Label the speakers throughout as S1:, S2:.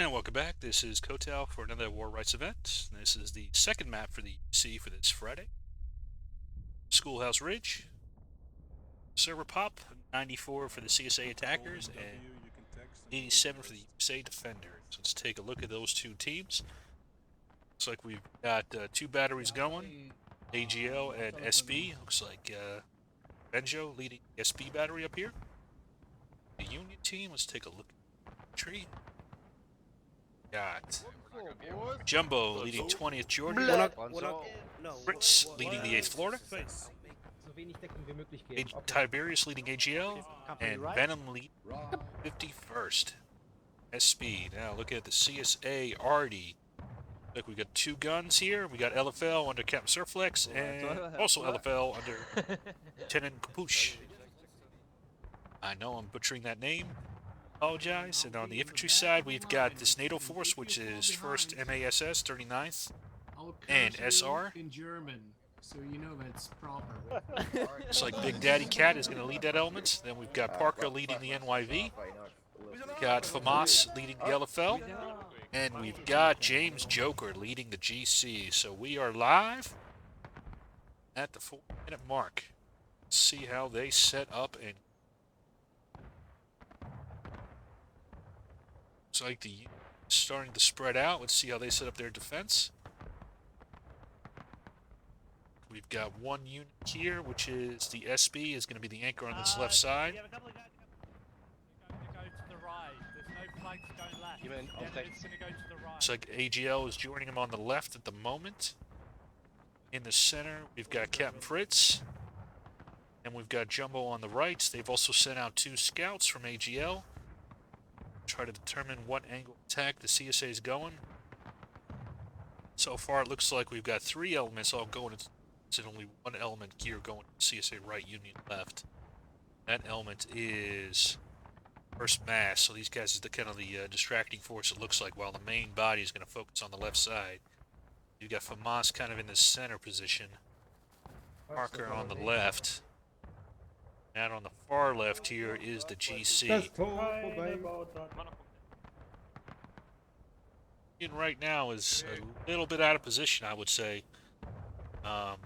S1: And welcome back. This is Kotal for another War Rights event. This is the second map for the UEC for this Friday. Schoolhouse Ridge. Server pop, 94 for the CSA attackers and 87 for the USA defenders. Let's take a look at those two teams. Looks like we've got two batteries going, AGL and SB. Looks like Benjo leading the SB battery up here. The Union team, let's take a look at the tree. Got Jumbo leading 20th Georgia, Fritz leading the 8th Florida, Tiberius leading AGL, and Venom leading 51st SB. Now look at the CSA Artie. Look, we got two guns here. We got LFL under Captain Surflex, and also LFL under Lieutenant Capuche. I know I'm butchering that name. Apologize. And on the infantry side, we've got this NATO force, which is 1st MASS, 39th, and SR.
S2: In German, so you know that's proper.
S1: Looks like Big Daddy Cat is going to lead that element. Then we've got Parker leading the NYV. We've got FAMAS leading the LFL. And we've got James Joker leading the GC. So we are live at the 4-minute mark. Let's see how they set up and looks like the starting to spread out. Let's see how they set up their defense. We've got one unit here, which is the SB, is going to be the anchor on this left side. Looks like AGL is joining him on the left at the moment. In the center, we've got Captain Fritz. And we've got Jumbo on the right. They've also sent out 2 scouts from AGL. Try to determine what angle attack the CSA is going. So far, it looks like we've got 3 elements all going. It's only one element here going CSA right, Union left. That element is First Mass. So these guys is the kind of the distracting force. It looks like while the main body is going to focus on the left side. You've got FAMAS kind of in the center position. Parker on the left. And on the far left here is the GC. Right now is a little bit out of position, I would say. Well,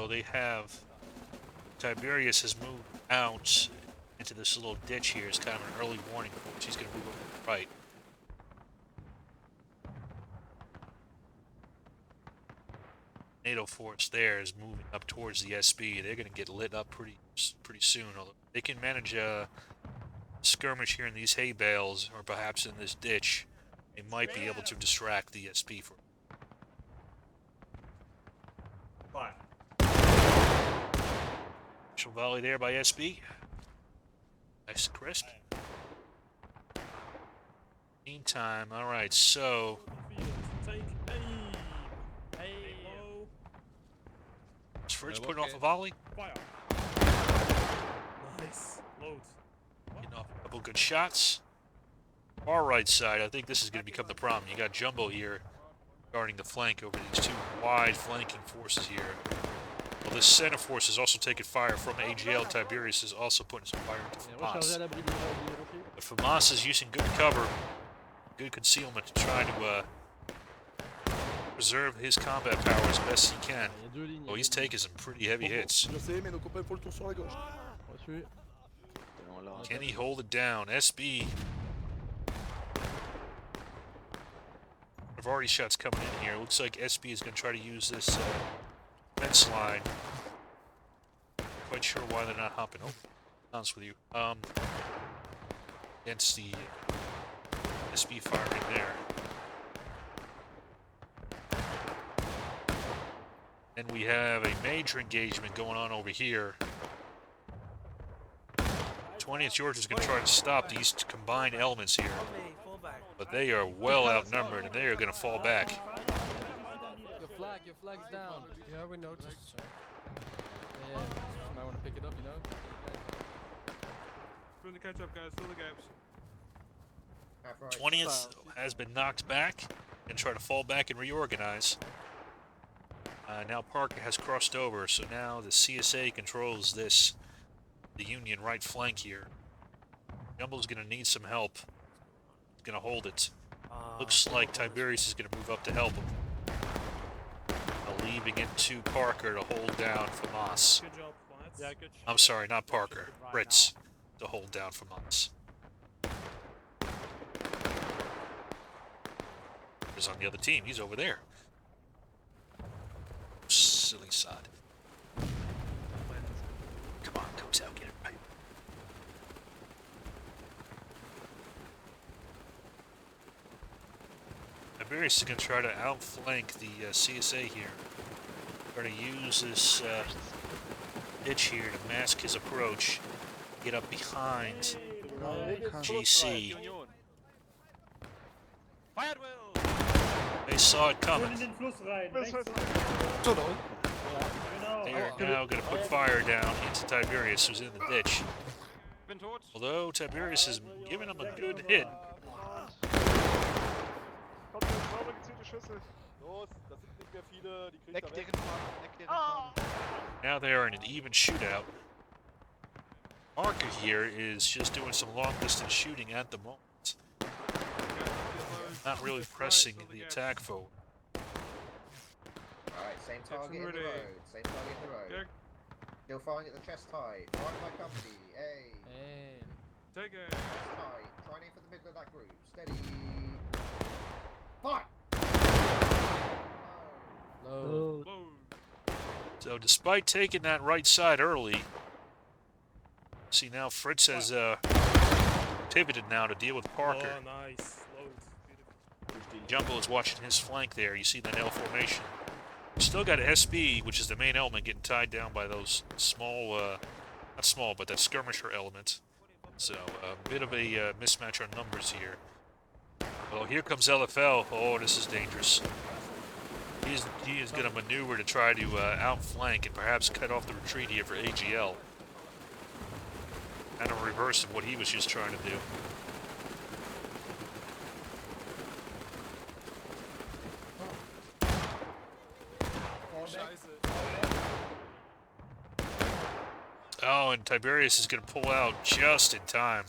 S1: they have Tiberius has moved out into this little ditch here. It's kind of an early warning for which he's going to move over to the right. NATO force there is moving up towards the SB. They're going to get lit up pretty soon. Although they can manage a skirmish here in these hay bales, or perhaps in this ditch, they might be able to distract the SB for. Initial volley there by SB. Nice and crisp. Meantime, all right. So. Fridge putting off a volley.
S3: Fire. Nice. Loads.
S1: Getting off a couple good shots. Far right side, I think this is going to become the problem. You got Jumbo here guarding the flank over these 2 wide flanking forces here. Well, this center force is also taking fire from AGL. Tiberius is also putting some fire into FAMAS. But FAMAS is using good cover, good concealment to try to preserve his combat power as best he can. Oh, he's taking some pretty heavy hits. Can he hold it down? SB. I've already shots coming in here. Looks like SB is going to try to use this fence line. Quite sure why they're not hopping. Oh, honest with you. Against the SB firing there. And we have a major engagement going on over here. 20th Georgia is going to try to stop these combined elements here. But they are well outnumbered, and they are going to fall back.
S4: Your flag's down. Yeah, we noticed. Yeah, you might want to pick it up, you know.
S3: Fill the catch up, guys. Fill the gaps.
S1: 20th has been knocked back and try to fall back and reorganize. Now Parker has crossed over, so now the CSA controls the Union right flank here. Jumble's going to need some help. He's gonna hold it. Looks like Tiberius is gonna move up to help him. Leaving it to Parker to hold down Famas.
S3: Good job, lads.
S5: Yeah, good.
S1: I'm sorry, not Parker. Fritz to hold down Famas. He's on the other team. He's over there. Silly sod. Come on, comes out, get it right. Tiberius is going to try to outflank the CSA here. Try to use this ditch here to mask his approach. Get up behind GC. They saw it coming. They are now going to put fire down into Tiberius, who's in the ditch. Although Tiberius is giving him a good hit. Now they are in an even shootout. Marker here is just doing some long distance shooting at the moment. Not really pressing the attack forward.
S6: Alright, same target in the road. Same target in the road. Still firing at the chest height. Right my company. Hey.
S4: Hey.
S3: Take it.
S6: Chest height. Try and aim for the middle of that group. Steady. Fire!
S4: Low.
S1: So despite taking that right side early, see now Fritz has pivoted now to deal with Parker.
S3: Oh, nice. Loads. Beautiful.
S1: Jungle is watching his flank there. You see that L formation. Still got SB, which is the main element, getting tied down by those small, not small, but that skirmisher element. So a bit of a mismatch on numbers here. Well, here comes LFL. Oh, this is dangerous. He is going to maneuver to try to outflank and perhaps cut off the retreat here for AGL. Kind of a reverse of what he was just trying to do. Oh, and Tiberius is going to pull out just in time.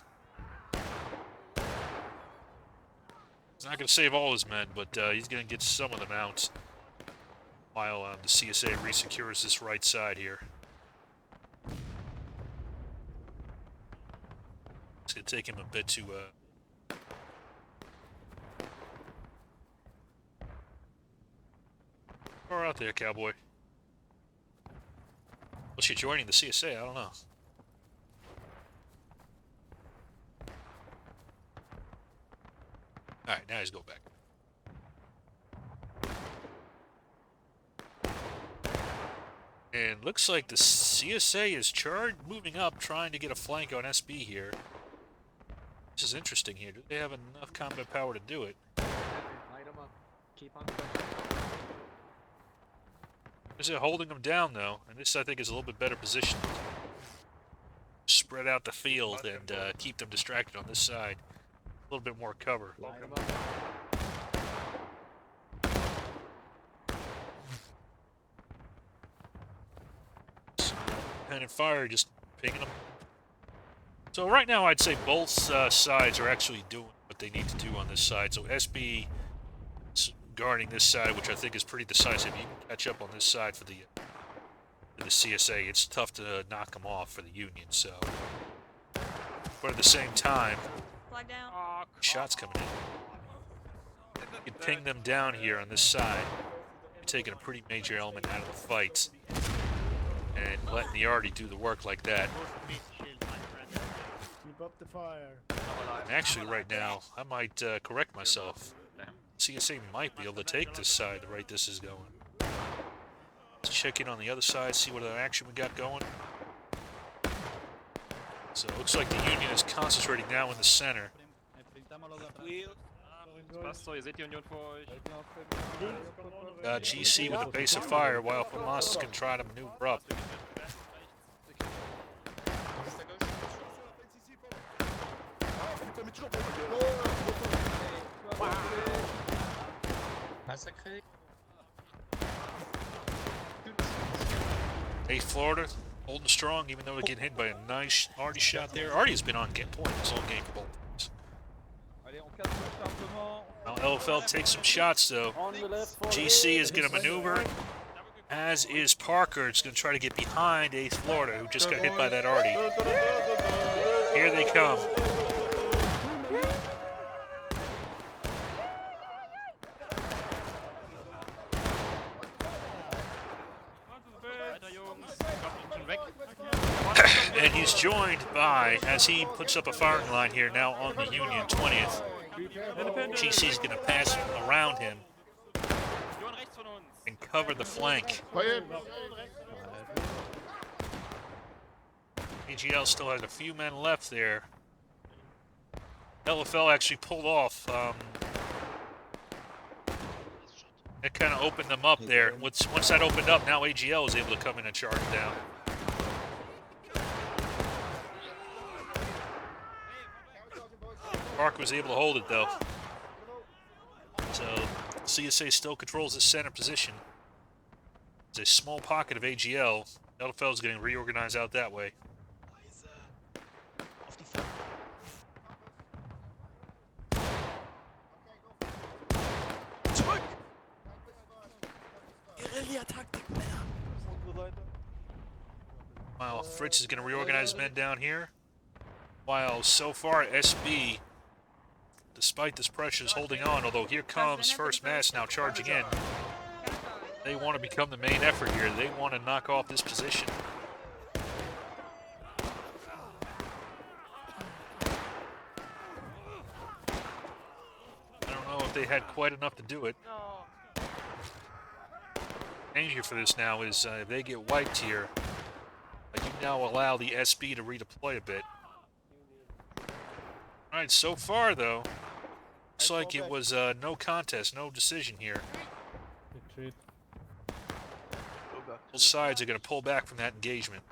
S1: He's not going to save all his men, but he's going to get some of them out while the CSA resecures this right side here. It's going to take him a bit to... Far out there, cowboy. Well, you're joining the CSA, I don't know. Alright, now he's going back. And looks like the CSA is moving up, trying to get a flank on SB here. This is interesting here. Do they have enough combat power to do it?
S5: Light them up. Keep on pushing.
S1: Is it holding them down though? And this I think is a little bit better positioned. Spread out the field and keep them distracted on this side. A little bit more cover.
S5: Light them up.
S1: Pen and fire, just pinging them. So right now I'd say both sides are actually doing what they need to do on this side. So SB is guarding this side, which I think is pretty decisive. You can catch up on this side for the CSA. It's tough to knock them off for the Union. So, but at the same time,
S7: Flag down.
S1: shots coming in. You can ping them down here on this side. You're taking a pretty major element out of the fight and letting the Arty do the work like that.
S8: Keep up the fire.
S1: And actually, right now, I might correct myself. CSA might be able to take this side the right this is going. Let's check in on the other side, see what other action we got going. So it looks like the Union is concentrating now in the center. GC with a base of fire while Famas is going to try to maneuver up. Hey, Florida, holding strong even though we're getting hit by a nice Arty shot there. Arty has been on point this whole game for both teams. Now LFL takes some shots though. GC is going to maneuver, as is Parker. It's going to try to get behind Ace Florida, who just got hit by that Artie. Here they come. And he's joined by, as he puts up a firing line here now on the Union 20th. GC's going to pass around him and cover the flank. AGL still has a few men left there. LFL actually pulled off. It kind of opened them up there. Once that opened up, now AGL was able to come in and charge down. Park was able to hold it though. So CSA still controls the center position. It's a small pocket of AGL. LFL is getting reorganized out that way. While Fritz is going to reorganize his men down here. While so far SB, despite this pressure, is holding on. Although here comes First Mass now charging in. They want to become the main effort here. They want to knock off this position. I don't know if they had quite enough to do it. Danger for this now is if they get wiped here, you now allow the SB to redeploy a bit. Alright, so far though, looks like it was no contest, no decision here. Both sides are going to pull back from that engagement.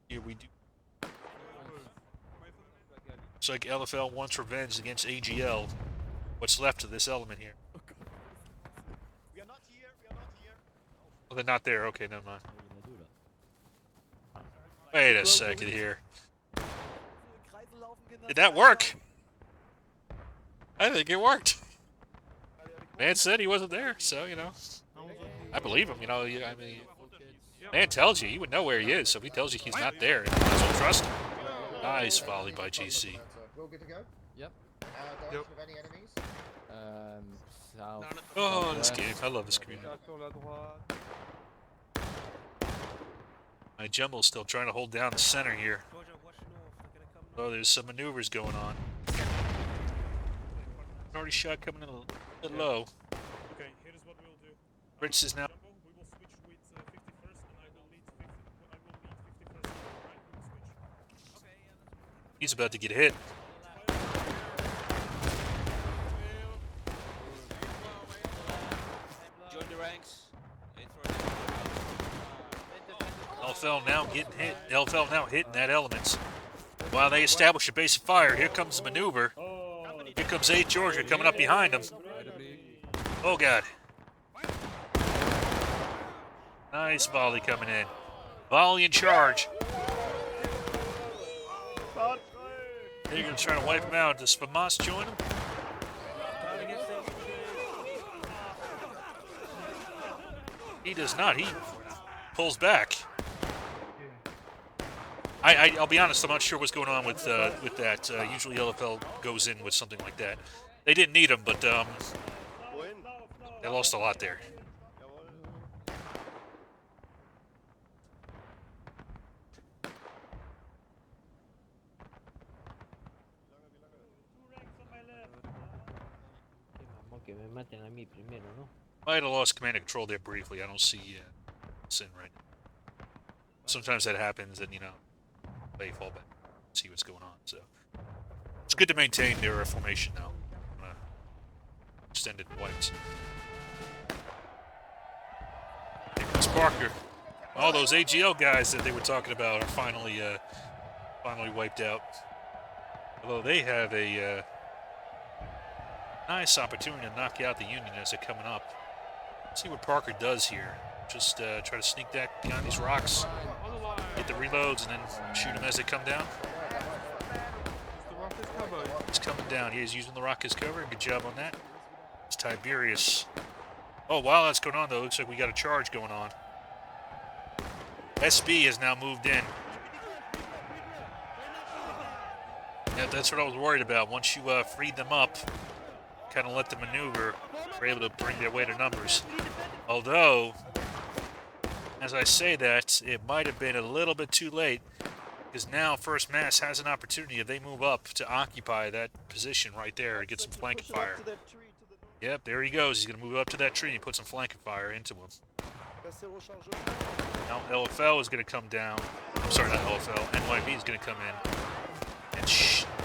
S1: Here we do. Looks like LFL wants revenge against AGL. What's left of this element here?
S7: We are not here. We are not here.
S1: Oh, they're not there. Okay, never mind. Wait a second here. Did that work? I think it worked. Man said he wasn't there, so, you know. I believe him, you know. I mean, man tells you. He would know where he is, so if he tells you he's not there, you might as well trust him. Nice volley by GC.
S6: We're good to go?
S4: Yep.
S6: Direction of any enemies?
S4: South.
S1: Oh, this game. I love this community. My Jumble's still trying to hold down the center here. Oh, there's some maneuvers going on. Already shot coming in a bit low.
S3: Okay, here is what we will do.
S1: Fritz is now.
S3: We will switch with 51st, and I will lead 51st. Right? We will switch.
S1: He's about to get hit.
S8: Join the ranks.
S1: LFL now getting hit. LFL now hitting that elements. While they establish a base of fire, here comes the maneuver. Here comes 8 Georgia coming up behind them. Oh, God. Nice volley coming in. Volley and charge. They're going to try to wipe him out. Does Famas join him? He does not. He pulls back. I'll be honest, I'm not sure what's going on with that. Usually LFL goes in with something like that. They didn't need him, but they lost a lot there. Might have lost command and control there briefly. I don't see Sin right now. Sometimes that happens, and you know, they fall back, see what's going on. So it's good to maintain their formation now. Extended whites. Here comes Parker. All those AGL guys that they were talking about are finally wiped out. Although they have a nice opportunity to knock out the Union as they're coming up. Let's see what Parker does here. Just try to sneak that behind these rocks, get the reloads, and then shoot them as they come down. He's coming down. He is using the rock as cover. Good job on that. It's Tiberius. Oh, while that's going on, though, looks like we got a charge going on. SB has now moved in. Yeah, that's what I was worried about. Once you freed them up, kind of let them maneuver, we're able to bring their way to numbers. Although, as I say that, it might have been a little bit too late, because now First Mass has an opportunity if they move up to occupy that position right there and get some flanking fire. Yep, there he goes. He's going to move up to that tree and put some flanking fire into him. Now LFL is going to come down. I'm sorry, not LFL. NYV is going to come in and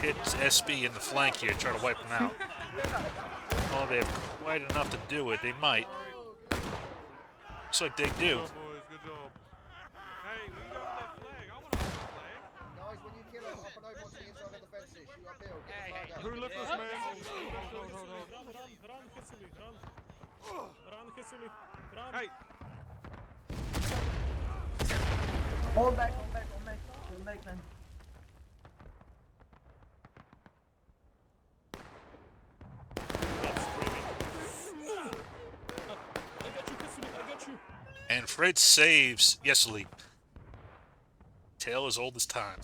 S1: hit SB in the flank here, try to wipe him out. Oh, they have quite enough to do it. They might. Looks like they do.
S3: Good job. Hey, we got that flag. I want to have a flag.
S6: Guys, when you kill him, up and over to the inside of the fences. Shoot uphill. Get the flag out.
S3: Who left us, man? Run, Hissily, run. Run, Hissily, run. Hey.
S8: Hold back, man.
S3: I got you, Hissily, I got you.
S1: And Fritz saves Yeseli. Tale as old as time.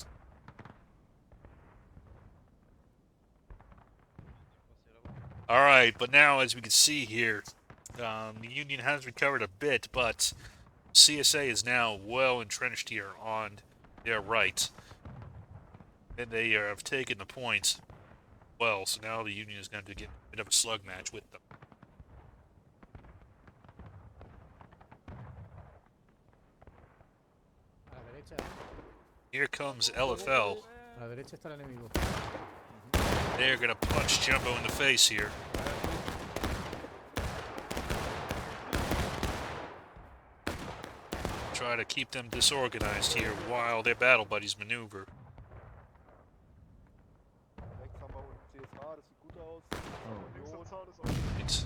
S1: Alright, but now as we can see here, the Union has recovered a bit, but CSA is now well entrenched here on their right. And they have taken the point well, so now the Union is going to get a bit of a slug match with them. Here comes LFL. They're going to punch Jumbo in the face here. Try to keep them disorganized here while their battle buddies maneuver. Thanks.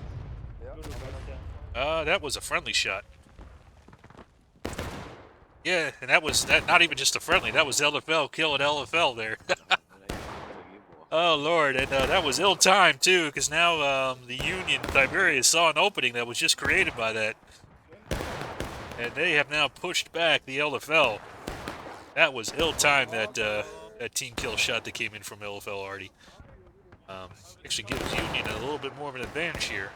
S1: That was a friendly shot. Yeah, and that was not even just a friendly. That was LFL killing LFL there. Oh Lord, and that was ill-timed too, because now the Union Tiberius saw an opening that was just created by that, and they have now pushed back the LFL. That was ill-timed. That team kill shot that came in from LFL already. Actually gives Union a little bit more of an advantage here.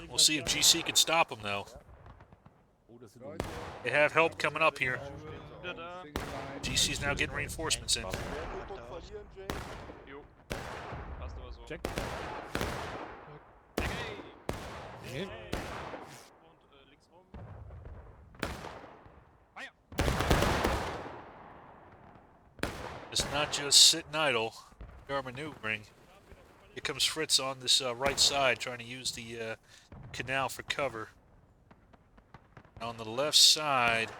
S1: We'll see if GC can stop them though. They have help coming up here. GC's now getting reinforcements in.
S4: Check.
S1: It's not just sitting idle. They are maneuvering. Here comes Fritz on this right side, trying to use the canal for cover. On the left side,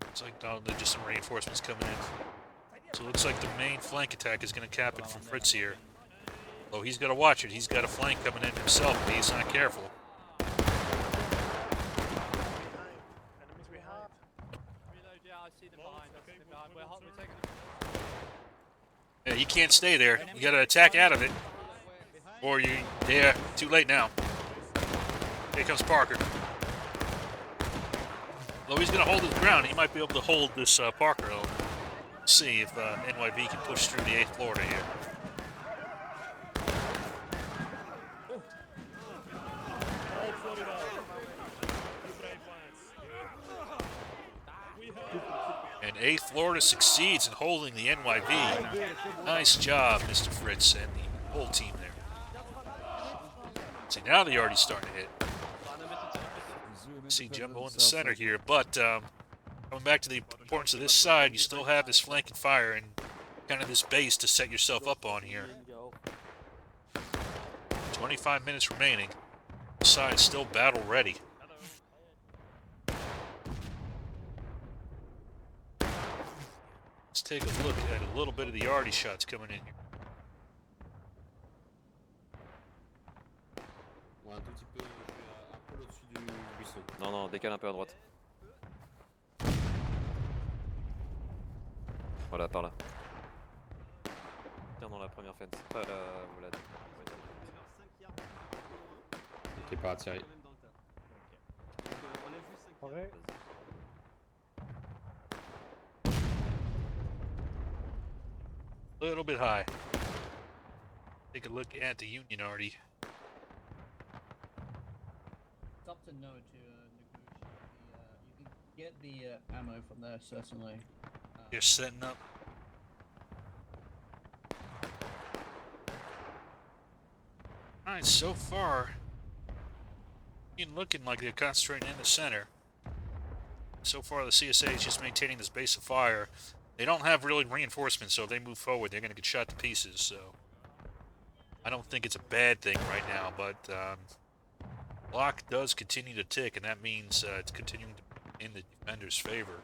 S1: looks like there's just some reinforcements coming in. So it looks like the main flank attack is going to cap it from Fritz here. Oh, he's got to watch it. He's got a flank coming in himself, but he's not careful. Yeah, you can't stay there. You got to attack out of it. Or yeah, too late now. Here comes Parker. Though he's going to hold his ground, he might be able to hold this Parker. Let's see if NYV can push through the 8th Florida here. And 8th Florida succeeds in holding the NYV. Nice job, Mr. Fritz, and the whole team there. See, now they're already starting to hit. See Jumbo in the center here, but coming back to the importance of this side, you still have this flanking fire and kind of this base to set yourself up on here. 25 minutes remaining. The side's still battle ready. Let's take a look at a little bit of the arty shots coming in here.
S9: Non, non, décale un peu à droite. Voilà, par là. Tiens, dans la première fence. Voilà.
S10: Qui est pas attiré.
S1: A little bit high. Take a look at the Union arty.
S8: It's up to no to negotiate. You can get the ammo from there, certainly.
S1: You're setting up. Alright, so far, Union looking like they're concentrating in the center. So far, the CSA is just maintaining this base of fire. They don't have really reinforcements, so if they move forward, they're going to get shot to pieces, so I don't think it's a bad thing right now, but clock does continue to tick, and that means it's continuing to be in the defender's favor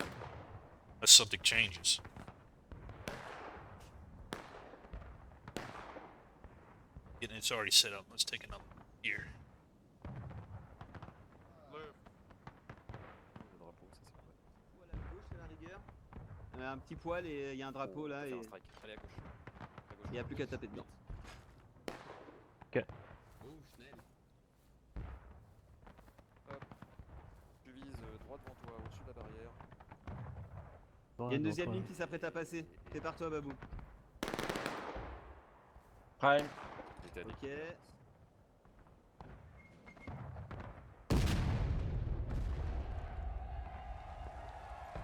S1: unless something changes. It's already set up. Let's take another here.
S5: Un petit poil et il y a un drapeau là et
S9: Allez, à gauche.
S5: il n'y a plus qu'à taper dedans.
S9: Ok. Hop. Tu vises droit devant toi, au-dessus de la barrière.
S5: Il y a une deuxième ligne qui s'apprête à passer. Prépare-toi, Babou.
S10: Prime.
S5: Ok.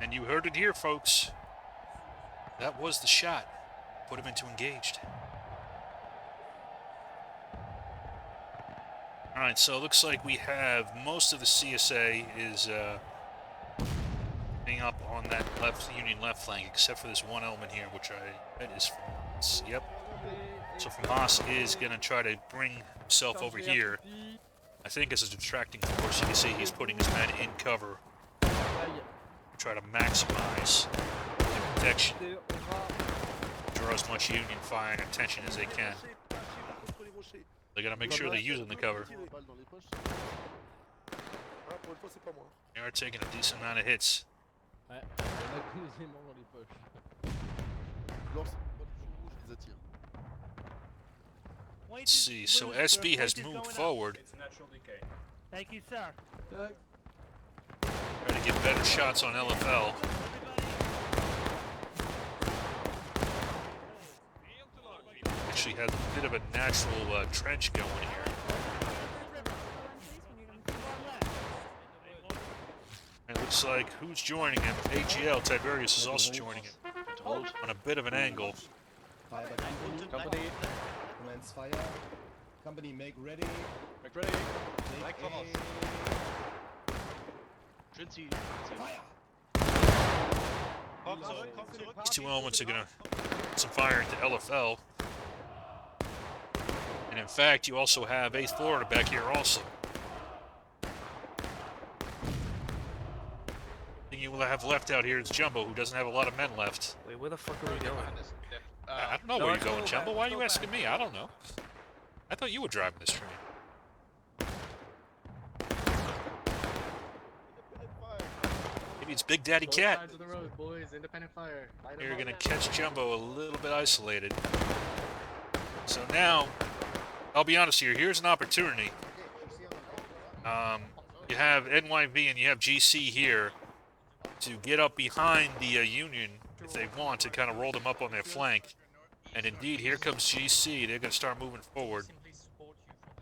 S1: And you heard it here, folks. That was the shot. Put him into engaged. Alright, so it looks like we have most of the CSA is being up on that Union left flank, except for this one element here, which I bet is FAMAS. Yep. So FAMAS is going to try to bring himself over here. I think as a detracting force. You can see he's putting his men in cover. Try to maximize the protection. Draw as much Union fire and attention as they can. They gotta make sure they're using the cover. They are taking a decent amount of hits. Let's see, so SB has moved forward.
S3: Thank you, sir.
S1: Try to get better shots on LFL. Actually has a bit of a natural trench going here. It looks like who's joining him? AGL, Tiberius is also joining him. On a bit of an angle.
S7: Company, commence fire. Company, make ready.
S10: Make ready.
S7: Make
S1: These two elements are going to put some fire into LFL. And in fact, you also have 8th Florida back here also. The thing you will have left out here is Jumbo, who doesn't have a lot of men left.
S9: Wait, where the fuck are we going?
S1: I don't know where you're going, Jumbo. Why are you asking me? I don't know. I thought you were driving this train. Maybe it's Big Daddy Cat.
S4: Sides of the road, boys. Independent fire.
S1: You're going to catch Jumbo a little bit isolated. So now, I'll be honest here, here's an opportunity. You have NYV and you have GC here to get up behind the Union if they want to kind of roll them up on their flank. And indeed, here comes GC. They're going to start moving forward.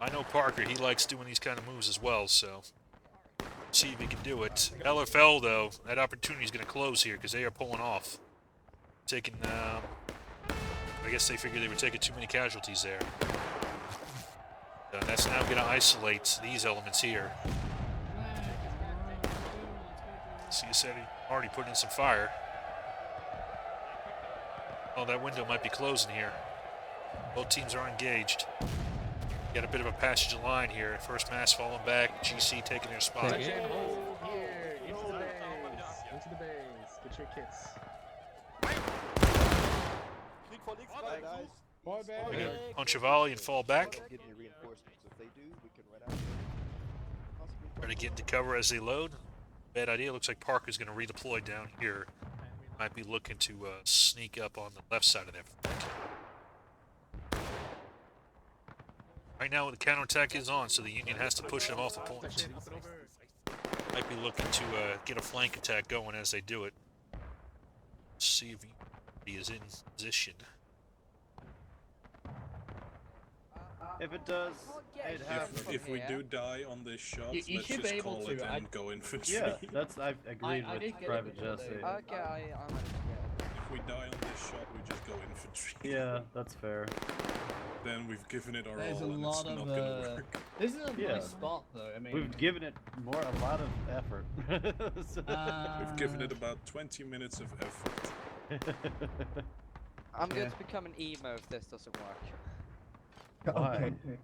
S1: I know Parker, he likes doing these kind of moves as well, so see if he can do it. LFL, though, that opportunity is going to close here because they are pulling off. Taking, I guess they figured they were taking too many casualties there. That's now going to isolate these elements here. See, you said he already put in some fire. Oh, that window might be closing here. Both teams are engaged. Got a bit of a passage line here. First mass falling back. GC taking their spot.
S4: Hold here. Into the base. Into the base. Get your kits.
S1: We're going to punch a volley and fall back. Try to get into cover as they load. Bad idea. Looks like Parker's going to redeploy down here. might be looking to sneak up on the left side of that flank. Right now, the counterattack is on, so the Union has to push them off the point. Might be looking to get a flank attack going as they do it. See if he is in position.
S5: If it does, I'd have.
S11: If we do die on this shot,
S8: You
S11: let's
S8: should be
S11: just
S8: able
S11: call
S8: to,
S11: it
S8: I-
S11: and go infantry.
S5: Yeah, that's I agreed
S8: I did
S5: with
S8: get
S5: Private
S8: it before
S5: Jesse.
S8: they-
S9: Okay, I'm
S11: If we die on this shot, we just go infantry.
S5: Yeah, that's fair.
S11: Then we've given it our
S8: There's a
S11: all, and it's
S8: lot
S11: not
S8: of,
S11: gonna work.
S8: This is a
S5: Yeah.
S8: nice spot, though. I mean,
S5: We've given it a lot of effort.
S11: We've given it about 20 minutes of effort.
S9: I'm going
S8: Yeah.
S9: to become an emo if this doesn't work.
S5: Why?
S8: Okay.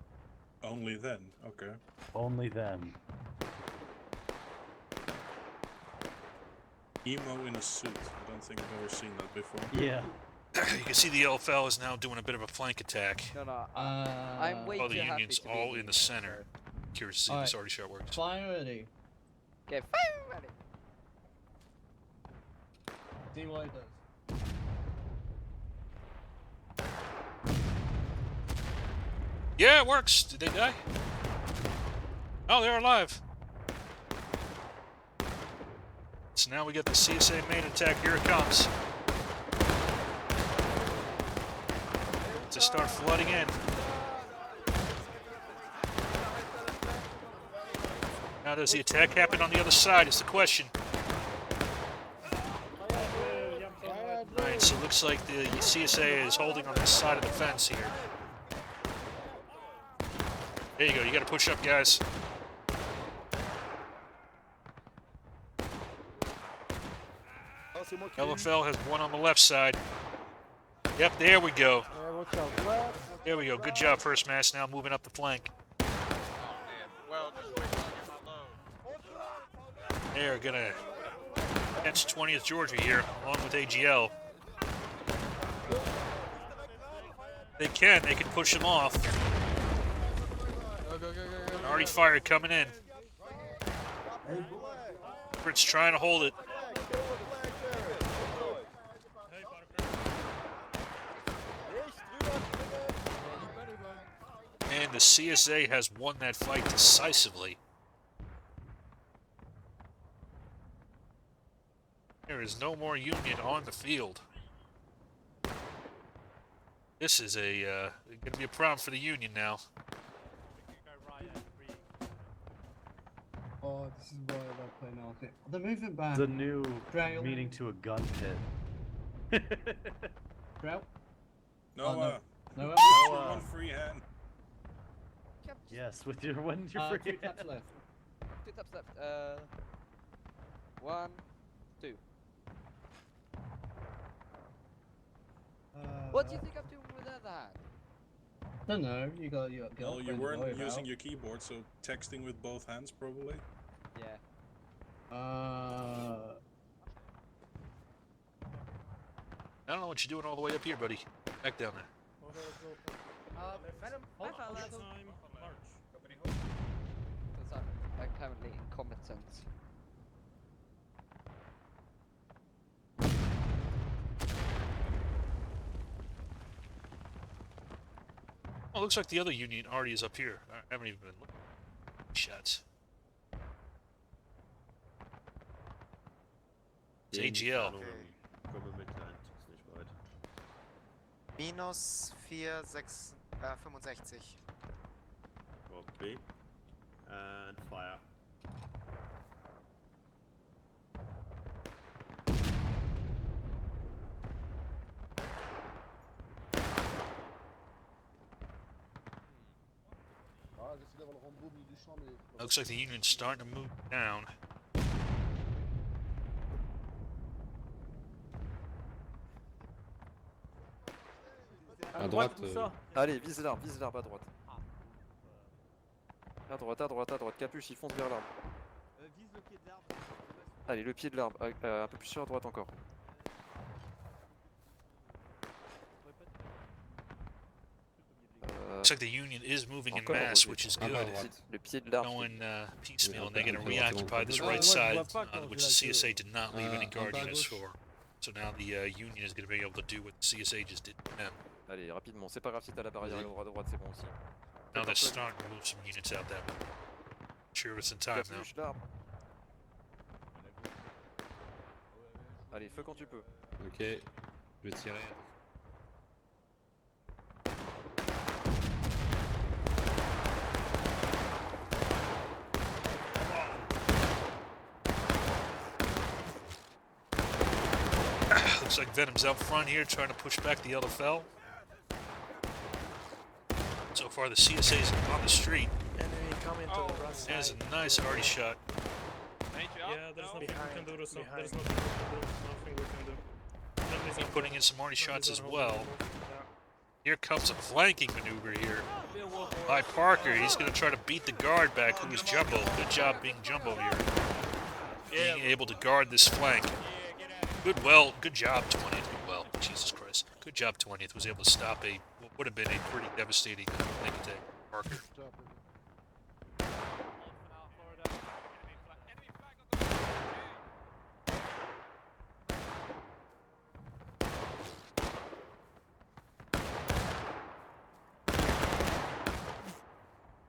S11: Only then, okay.
S5: Only then.
S11: Emo in a suit. I don't think I've ever seen that before.
S5: Yeah.
S1: You can see the LFL is now doing a bit of a flank attack.
S9: No, I'm way
S1: While
S9: too
S1: the
S9: happy
S1: Union's
S9: to be
S1: all
S9: an
S1: in the
S9: emo,
S1: center. Curious to see if this
S8: Alright.
S1: already shot works.
S8: Fire ready.
S9: so- Okay, fire ready.
S8: See what it does.
S1: Yeah, it works. Did they die? Oh, they're alive. So now we get the CSA main attack. Here it comes. To start flooding in. Now does the attack happen on the other side is the question. Alright, so it looks like the CSA is holding on this side of the fence here. There you go, you gotta push up, guys. LFL has one on the left side. Yep, there we go. There we go, good job, First Mass. Now moving up the flank. They're gonna catch 20th Georgia here, along with AGL. They can push them off.
S4: Go, go, go, go, go.
S1: Already fired coming in. Fritz trying to hold it. And the CSA has won that fight decisively. There is no more Union on the field. This is going to be a problem for the Union now.
S8: Oh, this is why I love playing Arctic. They're moving back.
S5: The new
S8: Trail.
S5: meaning to a gun pit.
S8: Trail.
S11: Noah!
S8: No,
S11: Noah! One free hand.
S5: Yes, with your free
S8: two
S5: hand.
S8: taps left.
S9: 2 taps left. 1, 2. What do you think I'm doing with the other hand?
S8: Don't know. You got your
S11: Well,
S8: girlfriend
S11: you
S8: to worry
S11: weren't
S8: about.
S11: using your keyboard, so texting with both hands probably.
S9: Yeah.
S3: Uh,
S1: I don't know what you're doing all the way up here, buddy. Back down there.
S9: Venom, I found that.
S3: time, march.
S9: Because I'm currently incompetent.
S1: Oh, looks like the other Union already is up here. I haven't even been looking. Shots. It's AGL.
S12: Minus 4, 6, 65.
S10: Copy. And fire.
S1: Looks like the Union's starting to move down.
S10: À droite.
S9: Allez, vise l'arbre à droite. À droite, à droite, à droite. Capuche, il fonce vers l'arbre.
S5: Vise le pied de l'arbre.
S9: Allez, le pied de l'arbre. Un peu plus sur la droite encore.
S1: Looks like the Union is moving in
S9: Encore un
S1: mass,
S9: peu.
S1: which is
S10: Ah,
S1: good.
S10: bah, droite.
S9: Le pied de l'arbre.
S1: Going piecemeal, and
S10: Yeah,
S1: they're going to
S10: okay.
S1: reoccupy this
S10: Ah,
S1: right
S10: ouais,
S1: side,
S4: je vois pas quand
S1: which
S4: je
S1: the
S4: la
S1: CSA did not leave any
S4: un peu à
S1: guardians
S4: gauche.
S1: for. So now the Union is going to be able to do what the CSA just did to them.
S9: Allez, rapidement, c'est pas grave si t'as la barrière à droite, c'est bon aussi.
S1: Now they're starting to move some units out that way. Sure, it's in time now.
S9: Capuche, l'arme. Allez, feu quand tu peux.
S10: Ok, je vais tirer.
S1: Looks like Venom's out front here trying to push back the LFL. So far the CSA's on the street.
S12: Enemy coming to the right side.
S1: There's a nice arty shot.
S3: Yeah, there's nothing we can do, Russo.
S12: Behind.
S3: There's nothing we can do. Enemy's
S1: He's
S3: on
S1: putting
S3: top.
S1: in some arty shots
S3: Enemy's
S1: as
S3: on
S1: well.
S3: hold.
S1: Here comes a flanking maneuver here by Parker. He's going to try to beat the guard back, who is Jumbo. Good job being Jumbo here. Being able to guard this flank. Good job, 20th. Good well, Jesus Christ. Good job, 20th. Was able to stop what would have been a pretty devastating flank attack. Parker.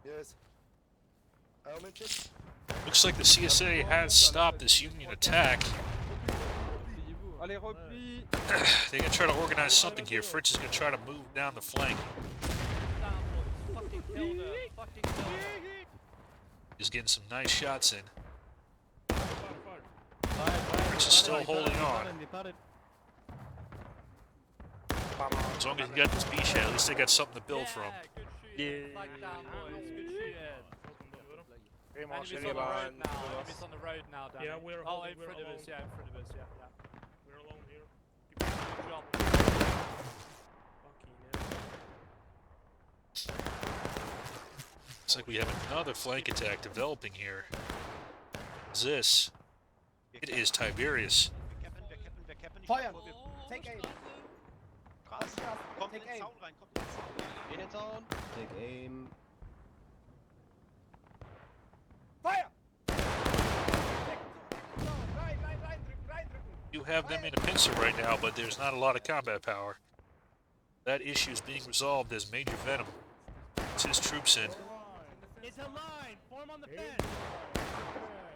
S12: Yes.
S1: Looks like the CSA has stopped this Union attack.
S4: Allez, repli.
S1: They're going to try to organize something here. Fritz is going to try to move down the flank. He's getting some nice shots in. Fritz is still holding on. As long as he got this beachhead, at least they got something to build from.
S12: Enemies on the road now, Dan.
S3: Yeah, we're
S12: in
S3: holding,
S12: front
S3: we're
S12: of us,
S3: alone.
S12: yeah, in front of us, yeah.
S3: We're alone here.
S12: Good job.
S1: Looks like we have another flank attack developing here. What's this? It is Tiberius.
S7: Fire! Take aim! Take aim! Units on! Take aim. Fire!
S1: You have them in a pincer right now, but there's not a lot of combat power. That issue is being resolved as Major Venom puts his troops in.
S3: It's a line! Form on the fence!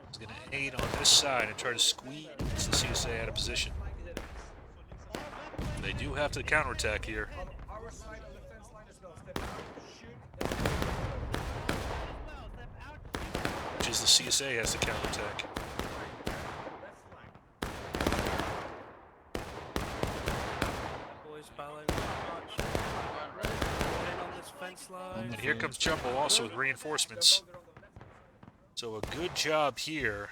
S1: He's going to aid on this side and try to squeeze the CSA out of position. They do have to counterattack here.
S7: Our side of the fence line as well. Step out. Shoot.
S1: Which is the CSA has to counterattack.
S12: Boys battling much. Getting on this fence line.
S1: And here comes Jumbo also with reinforcements. So a good job here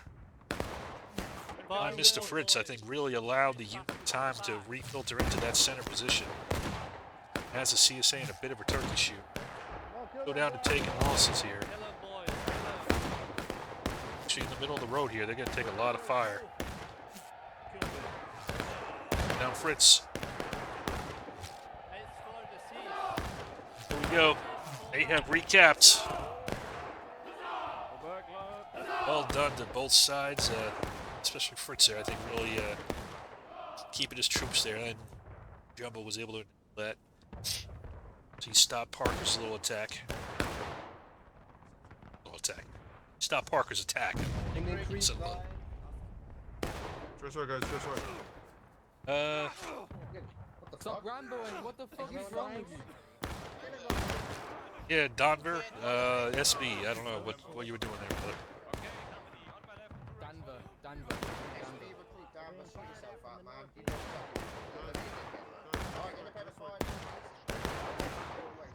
S1: by Mr. Fritz, I think, really allowed the unit time to refilter into that center position. Has the CSA in a bit of a turkey shoot. Go down to taking losses here. Actually, in the middle of the road here, they're going to take a lot of fire. Now Fritz. Here we go. They have recapped. Well done to both sides, especially Fritz there. I think really keeping his troops there, and Jumbo was able to do that. So he stopped Parker's little attack. Stop Parker's attack. So,
S11: Just right, guys, just right.
S4: Stop Ramboing, what the fuck is wrong with you?
S1: yeah, Donver, SB. I don't know what you were doing there, but.
S4: Danver.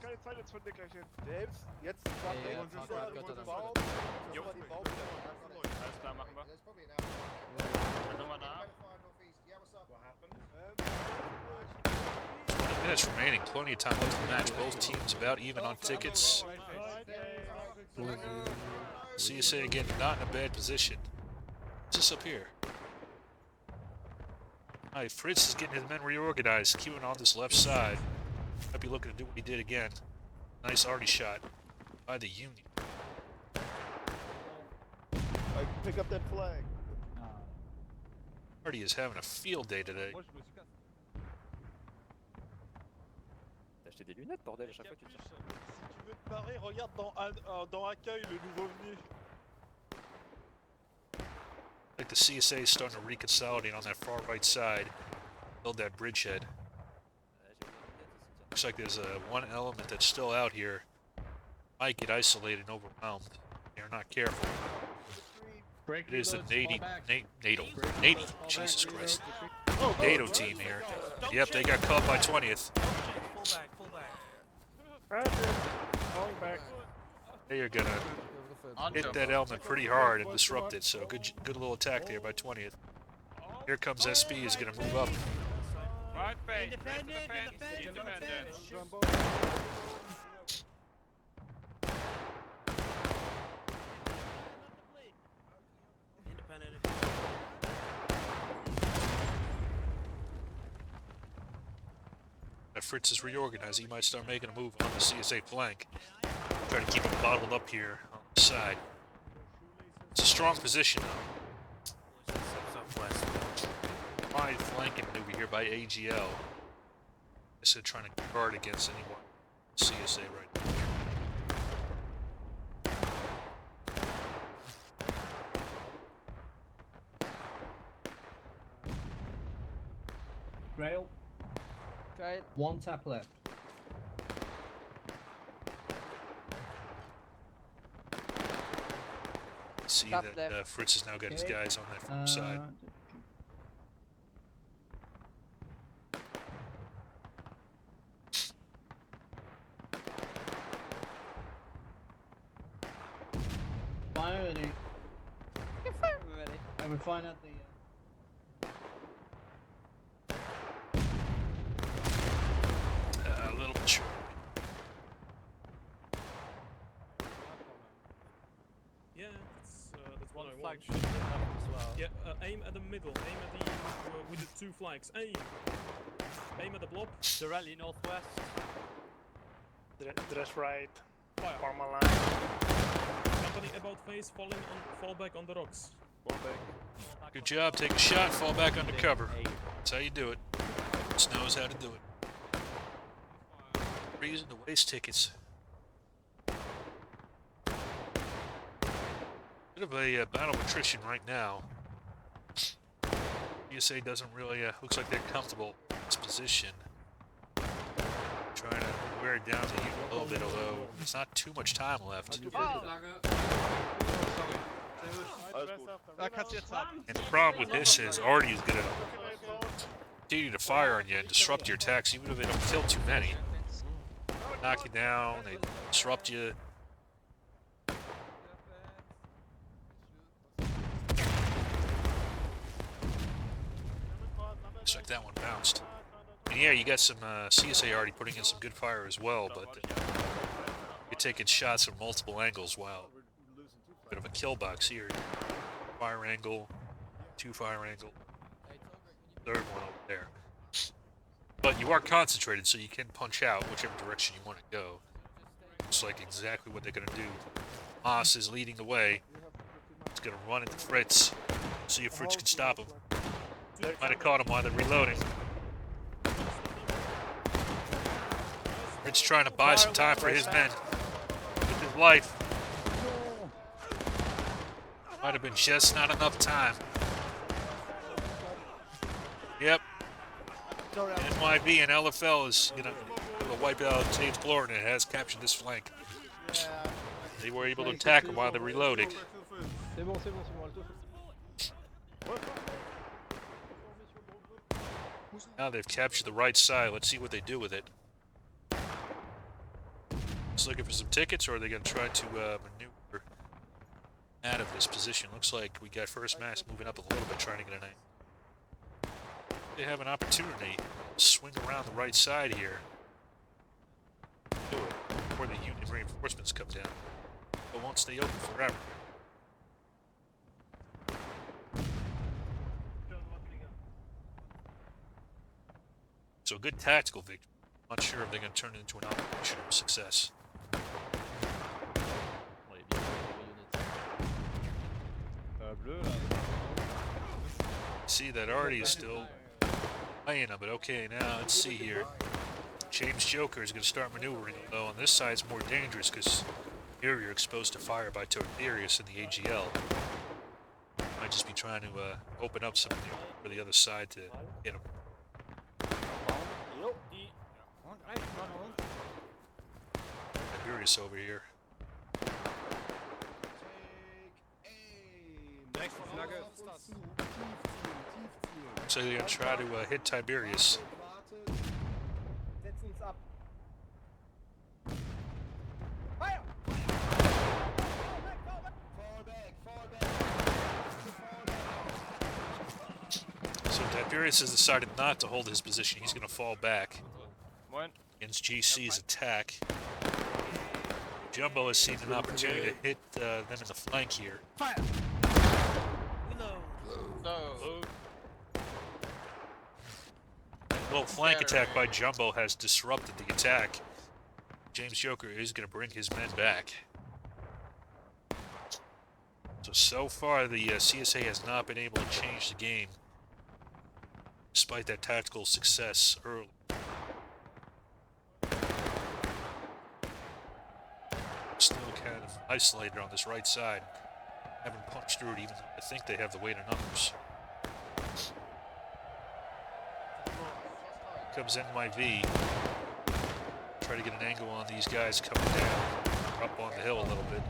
S6: Keine Zeit jetzt von dir gleich hin. Selbst, jetzt Alles klar, machen wir. Nochmal nach.
S1: 20 minutes remaining, plenty of time left in the match. Both teams about even on tickets. CSA again not in a bad position. What's this up here? Alright, Fritz is getting his men reorganized, queuing on this left side. Might be looking to do what he did again. Nice arty shot by the Union.
S7: Pick up that flag.
S1: Party is having a field day today.
S9: T'as acheté des lunettes, bordel, à chaque fois tu te
S3: Si tu veux te barrer, regarde dans Accueil, le nouveau venu.
S1: Like the CSA is starting to reconsolidate on that far right side. Build that bridgehead. Looks like there's one element that's still out here. Might get isolated and overwhelmed. They're not careful. It is the NATO, Jesus Christ. NATO team here. Yep, they got caught by 20th.
S12: Pull back.
S3: Going back.
S1: They are gonna hit that element pretty hard and disrupt it. So good little attack there by 20th. Here comes SP is gonna move up.
S12: Right face. Independent.
S1: Fritz is reorganized. He might start making a move on the CSA flank. Try to keep him bottled up here on the side. It's a strong position though. Wide flanking maneuver here by AGL. Instead of trying to guard against anyone. CSA right now.
S8: Grail.
S4: Okay.
S8: One tap left.
S1: See
S4: Top
S1: that
S4: left.
S1: Fritz has now got his
S8: Okay.
S1: guys on that far side.
S8: Fire ready.
S4: You're fine already.
S8: And we find out the.
S1: A little bit short.
S3: Yeah, that's what I
S12: Flag
S3: want.
S12: should be enough as well.
S3: Yeah, aim at the middle. Aim at the with the two flags. Aim. Aim at the blob.
S12: Directly northwest.
S3: Dress right. Fire. Form a line. Company about face. Fall back on the rocks. Fall back.
S1: Good job. Take a shot. Fall back under cover. That's how you do it. Fritz knows how to do it. Reason to waste tickets. Bit of a battle of attrition right now. USA doesn't really looks like they're comfortable in this position. Trying to wear it down to even a little bit, although there's not too much time left. And the problem with this is Artie is gonna continue to fire on you and disrupt your attacks, even if they don't kill too many. Knock you down, they disrupt you. Looks like that one bounced. And yeah, you got some CSA already putting in some good fire as well, but you're taking shots from multiple angles. Wow. Bit of a kill box here. Fire angle, two fire angle, third one over there. But you are concentrated, so you can punch out whichever direction you want to go. Looks like exactly what they're going to do. Haas is leading the way. He's going to run into Fritz. See if Fritz can stop him. Might have caught him while they're reloading. Fritz trying to buy some time for his men. With his life. Might have been just not enough time. Yep. NYB and LFL is gonna wipe out James Glorton and has captured this flank. They were able to attack him while they're reloading. Now they've captured the right side. Let's see what they do with it. Just looking for some tickets, or are they gonna try to maneuver out of this position? Looks like we got First Mass moving up a little bit, trying to get an aim. They have an opportunity to swing around the right side here. Do it before the Union reinforcements come down. But won't stay open forever. So a good tactical victory. Not sure if they're going to turn it into an operational success. see that Artie is still playing him, but okay, now let's see here. James Joker is going to start maneuvering, though on this side it's more dangerous because here you're exposed to fire by Tiberius in the AGL. Might just be trying to open up something for the other side to hit him. Tiberius over here. So they're going to try to hit Tiberius. So Tiberius has decided not to hold his position. He's going to fall back against GC's attack. Jumbo has seen an opportunity to hit them in the flank here.
S12: Fire!
S1: A little flank attack by Jumbo has disrupted the attack. James Joker is going to bring his men back. So far the CSA has not been able to change the game, despite that tactical success early. Still kind of isolated on this right side. Haven't punched through it, even though I think they have the weight of numbers. Comes NYV. Try to get an angle on these guys coming down, up on the hill a little bit.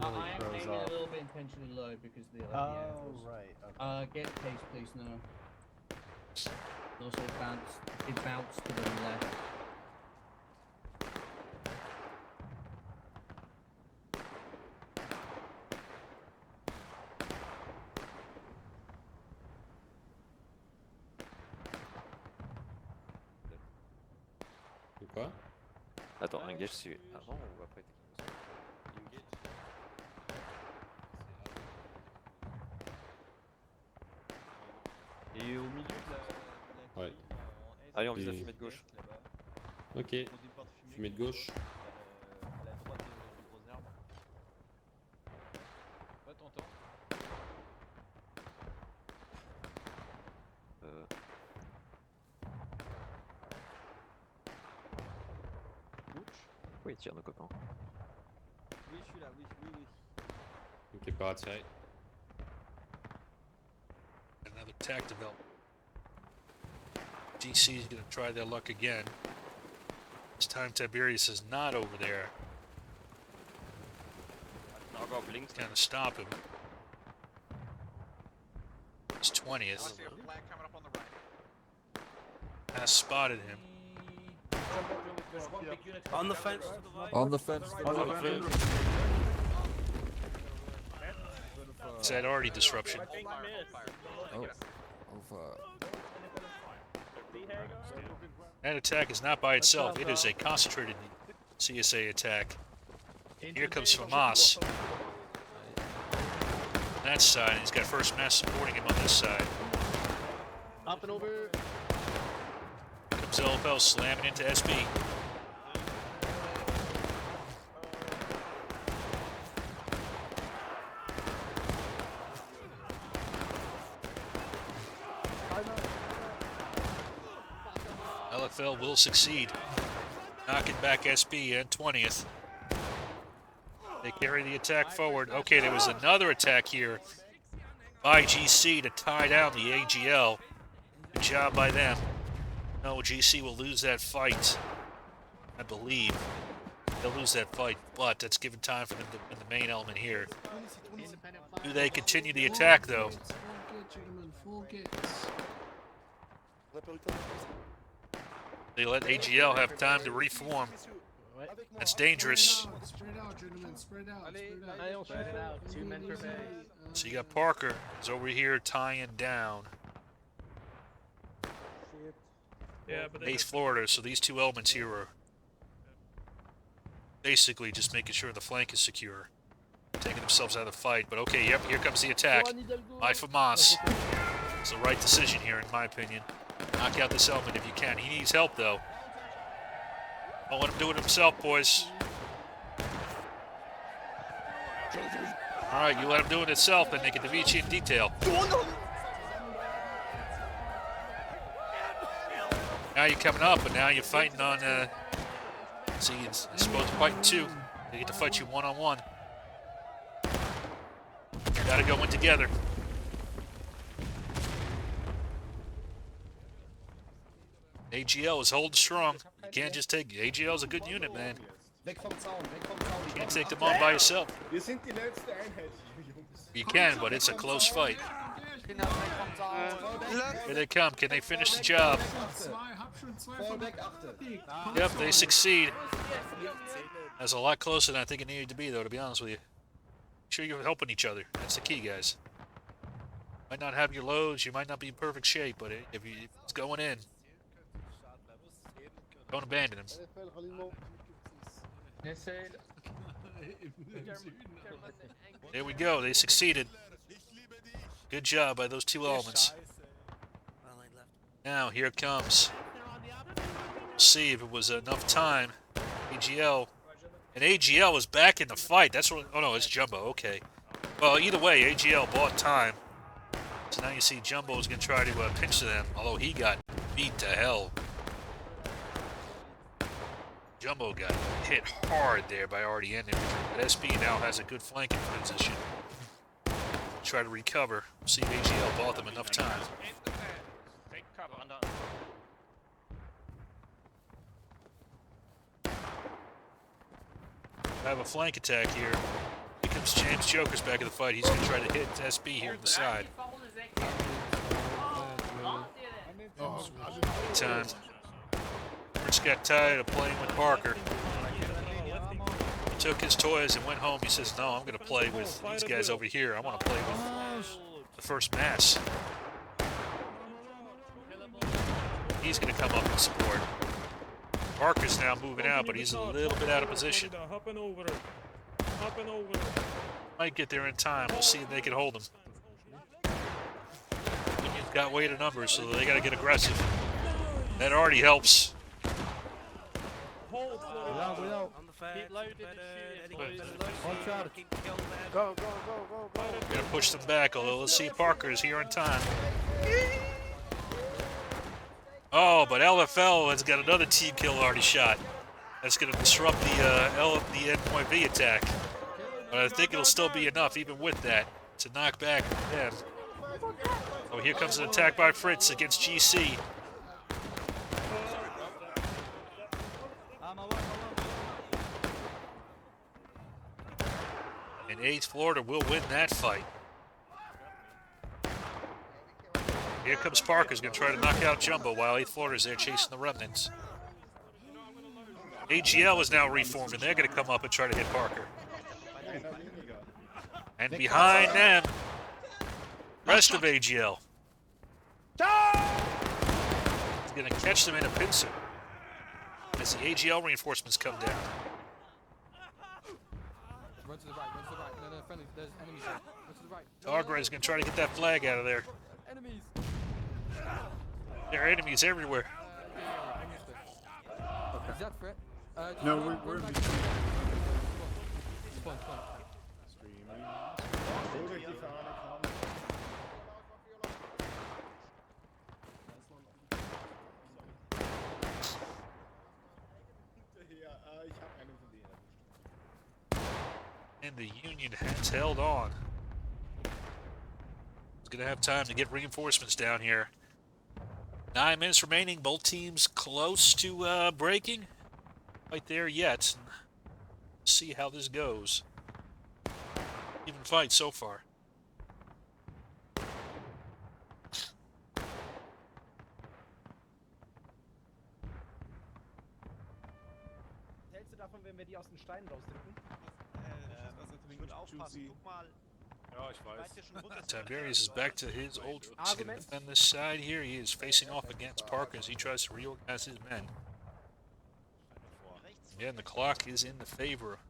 S8: I am aiming a little bit intentionally low because the right. Get case please now. Also it bounced to the left.
S10: Quoi?
S9: Attends, un gage c'est avant ou après?
S7: Et au milieu de la
S10: Ouais.
S9: Allez, on vise la fumée de gauche.
S10: Ok. Fumée de gauche.
S7: à la droite du gros arbre. Ouais, t'entends.
S9: Oui, ils tirent nos copains.
S7: Oui, je suis là, oui.
S10: Ok, pas attiré.
S1: Another attack development. DC is going to try their luck again. This time Tiberius is not over there. Kind of stop him. It's 20th. Has spotted him.
S12: On the fence to the right.
S4: On the fence.
S1: It's that already disruption. That attack is not by itself. It is a concentrated CSA attack. Here comes Famas. On that side, he's got first mass supporting him on this side.
S8: Up and over.
S1: Comes LFL slamming into SB. LFL will succeed, knocking back SB and 20th. They carry the attack forward. Okay, there was another attack here by GC to tie down the AGL. Good job by them. No, GC will lose that fight, I believe. They'll lose that fight, but that's given time for them to win the main element here. Do they continue the attack, though? They let AGL have time to reform. That's dangerous.
S2: Spread out, gentlemen. Spread out. Spread out. 2 men per bay.
S1: So you got Parker is over here tying down.
S3: Yeah, but
S1: 8th Florida, so these two elements here are basically just making sure the flank is secure. Taking themselves out of the fight, but okay, yep, here comes the attack. Eye for Moss. It's the right decision here, in my opinion. Knock out this element if you can. He needs help, though. Don't let him do it himself, boys. Alright, you let him do it himself, then they can defeat you in detail. Now you're coming up, but now you're fighting on, see, it's supposed to fight in 2. They get to fight you one-on-one. Gotta go in together. AGL is holding strong. You can't just take... AGL is a good unit, man.
S7: Weg vom Zaun, weg vom Zaun.
S1: You can't take them on by yourself.
S7: Wir sind die letzte Einheit, Jungs.
S1: You can, but it's a close fight. Here they come. Can they finish the job? Yep, they succeed. That's a lot closer than I think it needed to be, though, to be honest with you. Make sure you're helping each other. That's the key, guys. Might not have your loads, you might not be in perfect shape, but if it's going in, don't abandon him. There we go, they succeeded. Good job by those two elements. Now, here it comes. We'll see if it was enough time. AGL. And AGL was back in the fight. That's what... Oh, no, it's Jumbo. Okay. Well, either way, AGL bought time. So now you see Jumbo is going to try to pinch to them, although he got beat to hell. Jumbo got hit hard there by RDN infantry, but SB now has a good flanking position. Try to recover. See if AGL bought them enough time. I have a flank attack here. Here comes James Joker's back in the fight. He's going to try to hit SB here on the side. Time. Rich got tired of playing with Parker. He took his toys and went home. He says, no, I'm going to play with these guys over here. I want to play with the first mass. He's going to come up and support. Parker's now moving out, but he's a little bit out of position. Might get there in time. We'll see if they can hold him. Union's got weight of numbers, so they got to get aggressive. That already helps. Gonna push them back, although let's see Parker is here in time. Oh, but LFL has got another team kill already shot. That's going to disrupt the endpoint V attack. But I think it'll still be enough, even with that, to knock back them. Oh, here comes an attack by Fritz against GC. And 8th Florida will win that fight. Here comes Parker's going to try to knock out Jumbo while 8th Florida's there chasing the remnants. AGL is now reformed, and they're going to come up and try to hit Parker. And behind them, rest of AGL. He's going to catch them in a pincer as the AGL reinforcements come down.
S4: Run to the right, run to the right. No, friendly, there's enemies there. Run to the right.
S1: Targray is going to try to get that flag out of there.
S4: Enemies.
S1: There are enemies everywhere.
S4: Is that threat?
S2: No, we're in between.
S4: Spawn.
S1: And the Union has held on. It's going to have time to get reinforcements down here. 9 minutes remaining. Both teams close to breaking. Right there yet. See how this goes. Even fight so far.
S7: Hältst du davon, wenn wir die aus den Steinen rausdrücken? Ich würde aufpassen. Guck mal.
S1: Tiberius is back to his old roots. He's going to defend this side here. He is facing off against Parker as he tries to reorganize his men. Again, the clock is in the favor of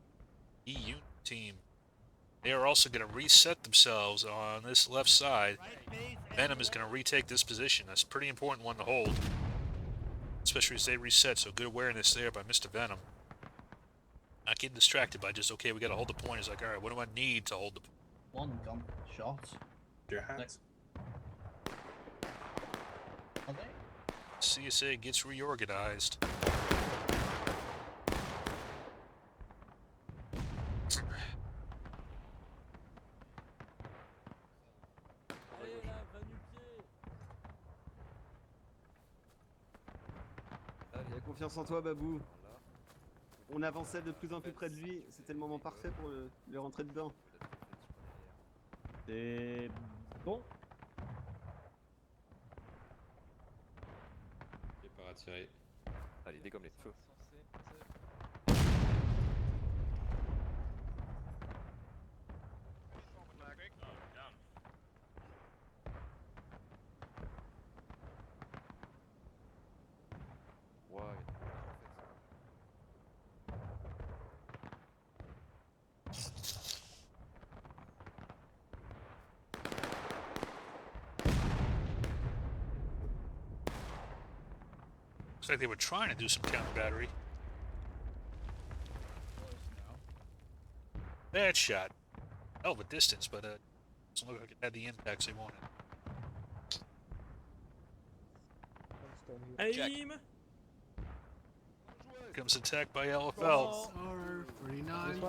S1: the unit team. They are also going to reset themselves on this left side. Venom is going to retake this position. That's a pretty important one to hold, especially as they reset. So good awareness there by Mr. Venom. Not getting distracted by just, okay, we got to hold the point. He's like, all right, what do I need to hold the point?
S8: One gun shot.
S11: Your hands.
S8: Are they?
S1: CSA gets reorganized.
S5: Il a confiance en toi, Babou. On avançait de plus en plus près de lui. C'était le moment parfait pour le rentrer dedans.
S7: C'est bon.
S10: Il est pas attiré.
S9: Allez, dégomme les feux.
S1: Looks like they were trying to do some counter battery. Bad shot. Hell of a distance, but doesn't look like it had the impacts they wanted.
S3: Aim!
S1: Here comes attack by LFL.
S2: 49.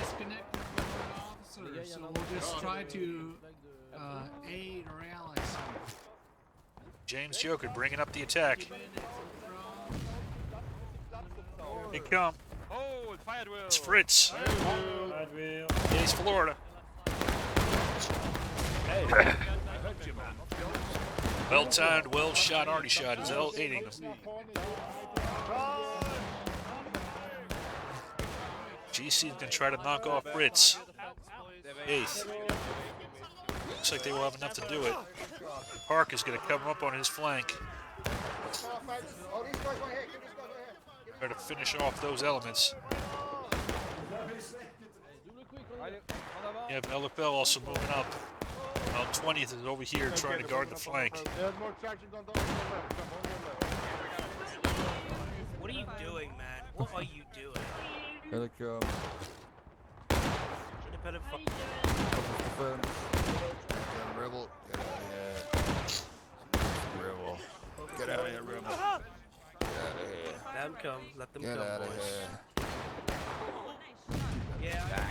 S2: Disconnected from an officer, so we'll just try to aid or ally someone.
S1: James Joker bringing up the attack. Here come.
S9: Oh, it fired well.
S1: It's Fritz. He's Florida.
S9: Hey, I heard you, man.
S1: Well timed, well shot, already shot is L aiding them. GC is going to try to knock off Fritz. 8th. Looks like they will have enough to do it. Park is going to come up on his flank. Try to finish off those elements. You have LFL also moving up. 20th is over here trying to guard the flank.
S12: What are you doing, man? What are you doing? Independent
S13: Rebel, get out of here. Rebel. Get out of here, Rebel. Get out of here.
S12: Let them come. Let them
S13: Get
S12: come,
S13: out of
S12: boys.
S13: here.
S12: Yeah.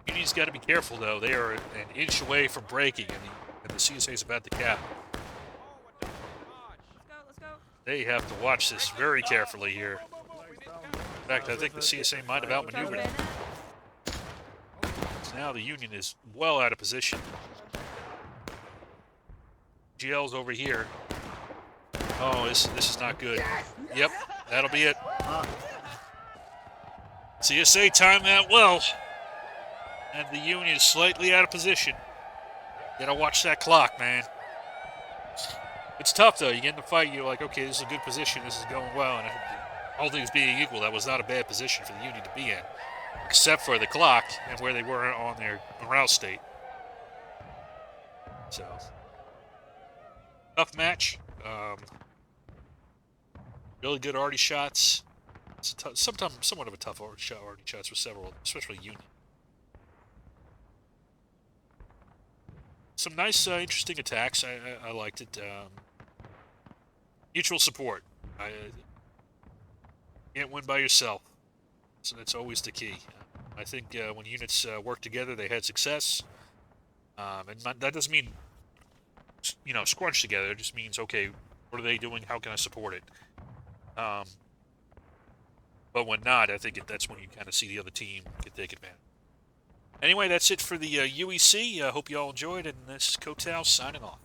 S1: Union's got to be careful, though. They are an inch away from breaking, and the CSA is about to cap.
S14: Let's go.
S1: They have to watch this very carefully here. In fact, I think the CSA might have outmaneuvered them. So now the Union is well out of position. GL's over here. Oh, this is not good. Yep, that'll be it. CSA timed that well. And the Union is slightly out of position. Gotta watch that clock, man. It's tough, though. You get in the fight, you're like, okay, this is a good position. This is going well. And all things being equal, that was not a bad position for the Union to be in. Except for the clock and where they were on their morale state. So, tough match. Really good arty shots. It's sometimes somewhat of a tough arty shots for several, especially Union. Some nice, interesting attacks. I liked it. Mutual support. Can't win by yourself. So that's always the key. I think when units work together, they had success. And that doesn't mean, scrunch together. It just means, okay, what are they doing? How can I support it? But when not, I think that's when you kind of see the other team can take advantage. Anyway, that's it for the UEC. Hope you all enjoyed, and this is Kotal signing off.